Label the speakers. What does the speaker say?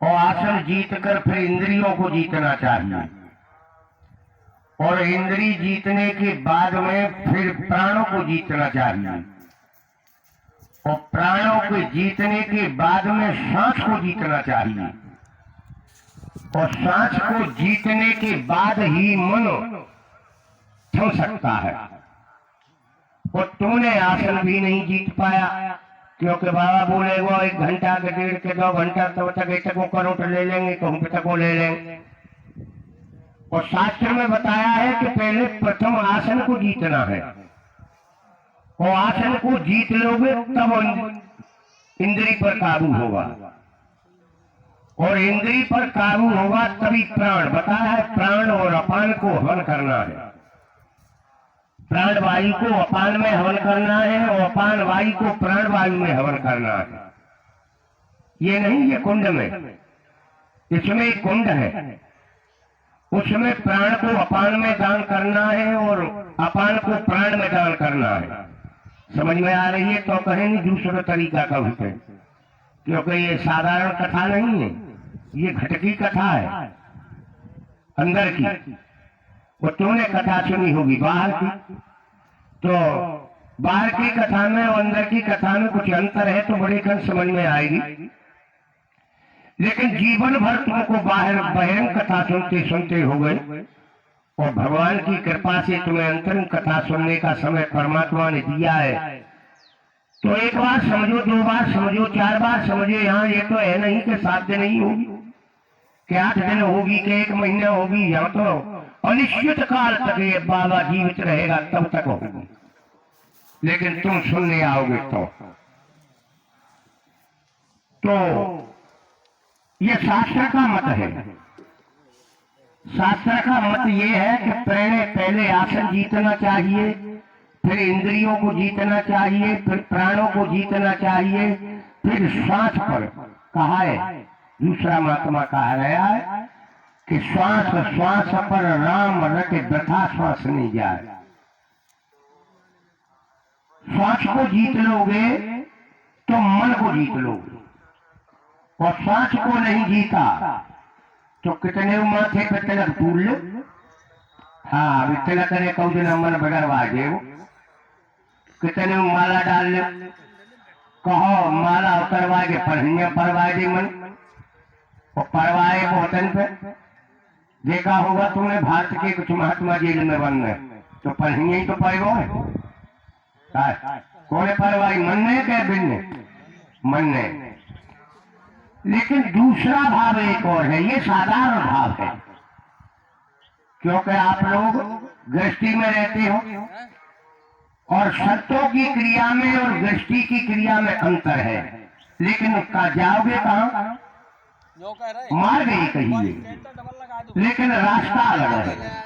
Speaker 1: और आसन जीतकर फिर इंद्रियों को जीतना चाहिए, और इंद्री जीतने के बाद में फिर प्राणों को जीतना चाहिए, और प्राणों को जीतने के बाद में सांस को जीतना चाहिए, और सांस को जीतने के बाद ही मन थम सकता है। और तुमने आसन भी नहीं जीत पाया, क्योंकि बाबा बोले वो 1 घंटा के 1.5 के 2 घंटा तब तक इतको करोट ले लेंगे, कहूं तको ले लेंगे। और शास्त्र में बताया है कि पहले प्रथम आसन को जीतना है, और आसन को जीत लोगे तब इंद्री पर काबू होगा, और इंद्री पर काबू होगा तभी प्राण। बताया है प्राण और अपान को हवन करना है, प्राण वायु को अपान में हवन करना है, और अपान वायु को प्राण वायु में हवन करना है। ये नहीं ये कुंड में, इसमें एक कुंड है, उसमें प्राण को अपान में दान करना है और अपान को प्राण में दान करना है। समझ में आ रही है? तो कहेंगे दूसरा तरीका का है, क्योंकि ये साधारण कथा नहीं है, ये घट की कथा है, अंदर की। वो तुमने कथा सुनी होगी बाहर की, तो बाहर की कथा में और अंदर की कथा में कुछ अंतर है तो बड़ी कम समझ में आएगी। लेकिन जीवन भर तुमको बाहर बहिरंग कथा सुनते सुनते हो गए, और भगवान की कृपा से तुम्हें अंतरंग कथा सुनने का समय परमात्मा ने दिया है। तो 1 बार समझो, 2 बार समझो, 4 बार समझो। यहाँ ये तो है नहीं कि 7 दिन ही होगी, कि 8 दिन होगी, कि 1 महीना होगी। यहाँ तो अनिश्चित काल तक ये बाबा जीवित रहेगा तब तक होगी, लेकिन तुम सुनने आओगे तो ये शास्त्र का मत है। शास्त्र का मत ये है कि पहले आसन जीतना चाहिए, फिर इंद्रियों को जीतना चाहिए, फिर प्राणों को जीतना चाहिए, फिर श्वास पर कहा है, दूसरा महात्मा कहा गया है कि श्वास श्वास पर राम रटे वृथा श्वास नहीं जाए। श्वास को जीत लोगे तो मन को जीत लोगे, और श्वास को नहीं जीता तो कितने माथे पे तिलक तूल ले। हाँ, अभी तिलक करे कौ दिन मन बगरवा दे, कितने माला डाल ले, कहो माला उतरवा के पढ़निया परवाए दे मन, और परवाए बोतन पे। देखा होगा तुमने भारत के कुछ महात्मा जेल में बन रहे, तो पढ़निया ही तो परगो है। कौन परवाई? मन ने क्या बिन ने? मन ने। लेकिन दूसरा भाव एक और है, ये साधारण भाव है, क्योंकि आप लोग गृहस्थी में रहते हो, और सत्यों की क्रिया में और गृहस्थी की क्रिया में अंतर है। लेकिन उसका जाओगे कहाँ? मार गई कहीं, लेकिन रास्ता अलग है।